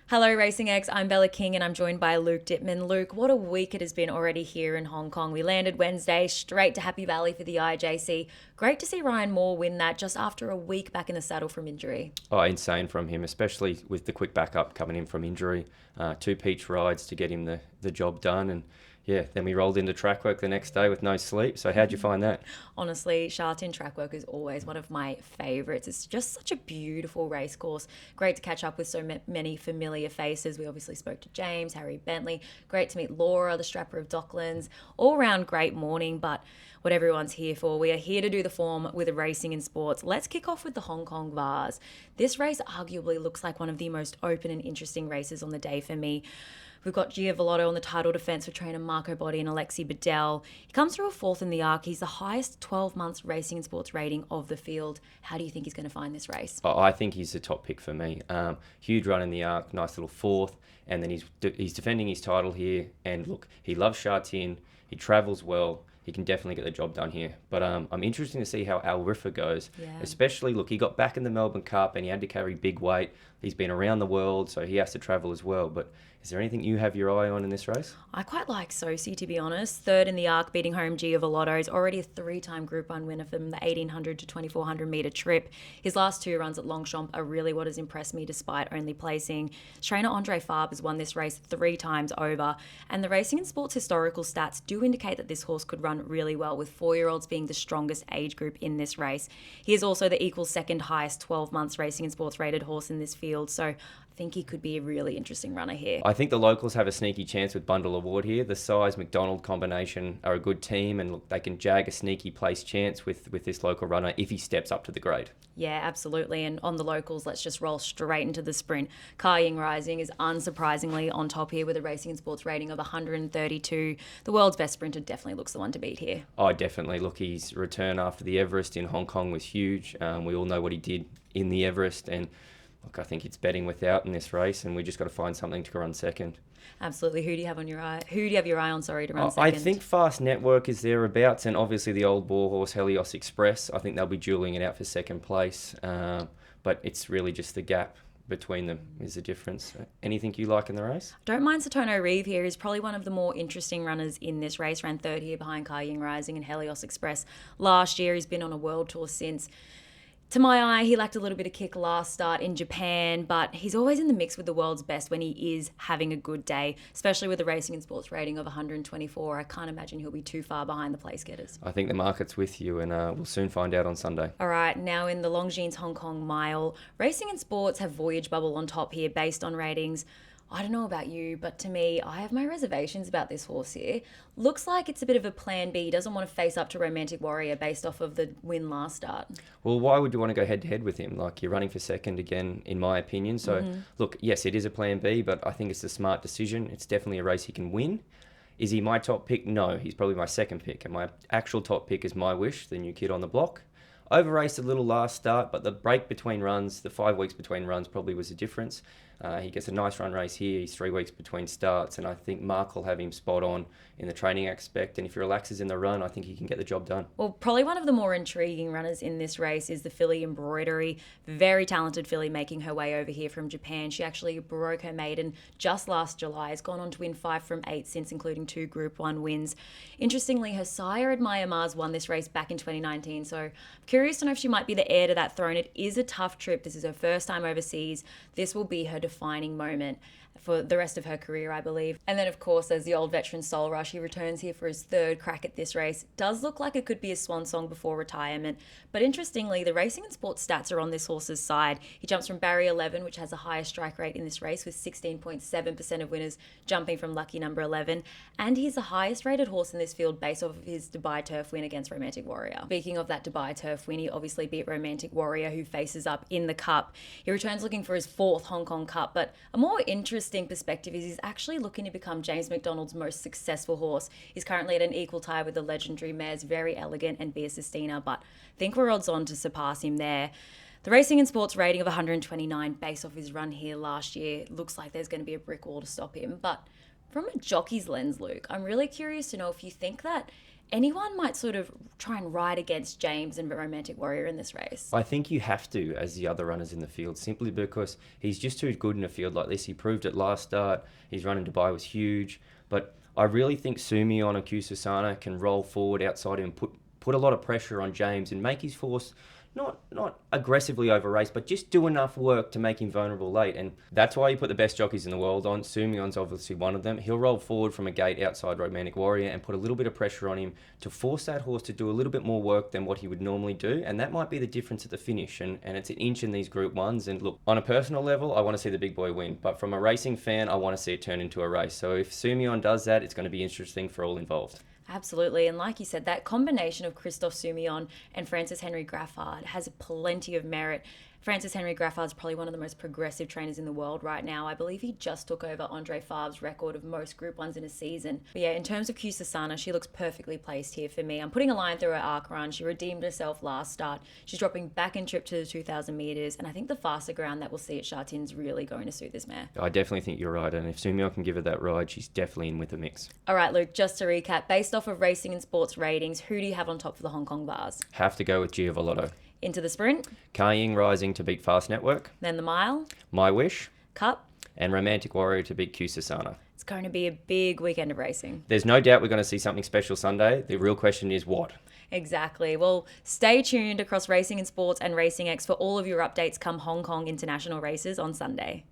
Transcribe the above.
Hello, Racing X. I'm Bella King and I'm joined by Luke Dittman. Luke, what a week it has been already here in Hong Kong. We landed Wednesday straight to Happy Valley for the IJC. Great to see Ryan Moore win that just after a week back in the saddle from injury. Oh, insane from him, especially with the quick backup coming in from injury. Two peach rides to get him the job done. And yeah, then we rolled into track work the next day with no sleep. So how'd you find that? Honestly, Sha-Tin track work is always one of my favourites. It's just such a beautiful race course. Great to catch up with so many familiar faces. We obviously spoke to James, Harry Bentley. Great to meet Laura, the strapper of Docklands. All round great morning, but what everyone's here for. We are here to do the form with racing and sports. Let's kick off with the Hong Kong Vars. This race arguably looks like one of the most open and interesting races on the day for me. We've got Gia Vellotto on the title defence for trainer Marco Botti and Alexi Bedell. He comes through a fourth in the Arc. He's the highest 12 months racing and sports rating of the field. How do you think he's going to find this race? I think he's the top pick for me. Huge run in the Arc, nice little fourth. And then he's defending his title here. And look, he loves Sha-Tin. He travels well. He can definitely get the job done here. But I'm interested to see how Al Riffa goes. Yeah. Especially, look, he got back in the Melbourne Cup and he had to carry big weight. He's been around the world, so he has to travel as well. But is there anything you have your eye on in this race? I quite like Sosi, to be honest. Third in the Arc, beating home Gia Vellotto. He's already a three-time Group 1 winner from the 1800 to 2400 metre trip. His last two runs at Longchamp are really what has impressed me despite only placing. Trainer Andre Farb has won this race 3 times over. And the Racing and Sports historical stats do indicate that this horse could run really well, with 4-year-olds being the strongest age group in this race. He is also the equal second highest 12 months Racing and Sports rated horse in this field. So I think he could be a really interesting runner here. I think the locals have a sneaky chance with Bundle Award here. The size McDonald combination are a good team, and look, they can jag a sneaky place chance with this local runner if he steps up to the grade. Yeah, absolutely. And on the locals, let's just roll straight into the sprint. Kai Ying Rising is unsurprisingly on top here with a Racing and Sports rating of 132. The world's best sprinter definitely looks the one to beat here. Oh, definitely. Look, his return after the Everest in Hong Kong was huge. We all know what he did in the Everest, and look, I think it's betting without in this race, and we just got to find something to run second. Absolutely. Who do you have on your eye? Who do you have your eye on? Sorry, to run second. I think Fast Network is thereabouts, and obviously the old war horse Helios Express. I think they'll be duelling it out for second place, but it's really just the gap between them is the difference. Anything you like in the race? Don't mind Satono Reeve here. He's probably one of the more interesting runners in this race. Ran third here behind Kai Ying Rising and Helios Express last year. He's been on a world tour since. To my eye, he lacked a little bit of kick last start in Japan, but he's always in the mix with the world's best when he is having a good day, especially with a Racing and Sports rating of 124. I can't imagine he'll be too far behind the place getters. I think the market's with you, and we'll soon find out on Sunday. All right, now in the Longines Hong Kong Mile, Racing and Sports have Voyage Bubble on top here based on ratings. I don't know about you, but to me, I have my reservations about this horse here. Looks like it's a bit of a plan B. He doesn't want to face up to Romantic Warrior based off of the win last start. Well, why would you want to go head-to-head with him? Like, you're running for second again, in my opinion. So, Look, yes, it is a plan B, but I think it's a smart decision. It's definitely a race he can win. Is he my top pick? No, he's probably my second pick. And my actual top pick is My Wish, the new kid on the block. Over-raced a little last start, but the break between runs, the 5 weeks between runs probably was the difference. He gets a nice run race here. He's 3 weeks between starts, and I think Mark will have him spot on in the training aspect. And if he relaxes in the run, I think he can get the job done. Well, probably one of the more intriguing runners in this race is the filly Embroidery. Very talented filly making her way over here from Japan. She actually broke her maiden just last July. Has gone on to win 5 from 8 since, including 2 Group 1 wins. Interestingly, her sire, Admire Mars, won this race back in 2019. So I'm curious to know if she might be the heir to that throne. It is a tough trip. This is her first time overseas. This will be her defining moment for the rest of her career, I believe. And then, of course, there's the old veteran Soul Rush. He returns here for his 3rd crack at this race. Does look like it could be a swan song before retirement. But interestingly, the Racing and Sports stats are on this horse's side. He jumps from barrier 11, which has a higher strike rate in this race, with 16.7% of winners jumping from lucky number 11. And he's the highest rated horse in this field based off of his Dubai Turf win against Romantic Warrior. Speaking of that Dubai Turf win, he obviously beat Romantic Warrior, who faces up in the Cup. He returns looking for his 4th Hong Kong Cup, but a more interesting perspective is he's actually looking to become James McDonald's most successful horse. He's currently at an equal tie with the legendary mares Very Elegant and Bia Sistina, but I think we're odds on to surpass him there. The Racing and Sports rating of 129 based off his run here last year looks like there's going to be a brick wall to stop him. But from a jockey's lens, Luke, I'm really curious to know if you think that anyone might sort of try and ride against James and Romantic Warrior in this race. I think you have to, as the other runners in the field, simply because he's just too good in a field like this. He proved it last start. His run in Dubai was huge. But I really think Sumion and Kusasana can roll forward outside him and put a lot of pressure on James and make his force not aggressively over race, but just do enough work to make him vulnerable late. And that's why you put the best jockeys in the world on. Sumion's obviously one of them. He'll roll forward from a gate outside Romantic Warrior and put a little bit of pressure on him to force that horse to do a little bit more work than what he would normally do. And that might be the difference at the finish. And it's an inch in these Group 1s. And look, on a personal level, I want to see the big boy win. But from a racing fan, I want to see it turn into a race. So if Sumion does that, it's going to be interesting for all involved. Absolutely. And like you said, that combination of Christophe Soumillon and Francis Henry Graffard has plenty of merit. Francis Henry Graffard's probably one of the most progressive trainers in the world right now. I believe he just took over Andre Favre's record of most Group 1s in a season. But yeah, in terms of Kusasana, she looks perfectly placed here for me. I'm putting a line through her arc run. She redeemed herself last start. She's dropping back in trip to the 2,000 metres. And I think the faster ground that we'll see at Chartin's really going to suit this mare. I definitely think you're right. And if Sumion can give her that ride, she's definitely in with the mix. All right, Luke, just to recap, based off of racing and sports ratings, who do you have on top for the Hong Kong bars? Have to go with Giavolotto. Into the sprint, Ka Ying Rising to beat Fast Network, then the mile, My Wish, cup. and Romantic Warrior to beat Kusasana. It's going to be a big weekend of racing. There's no doubt we're going to see something special Sunday. The real question is what? Exactly. Well, stay tuned across Racing and Sports and Racing X for all of your updates come Hong Kong international races on Sunday.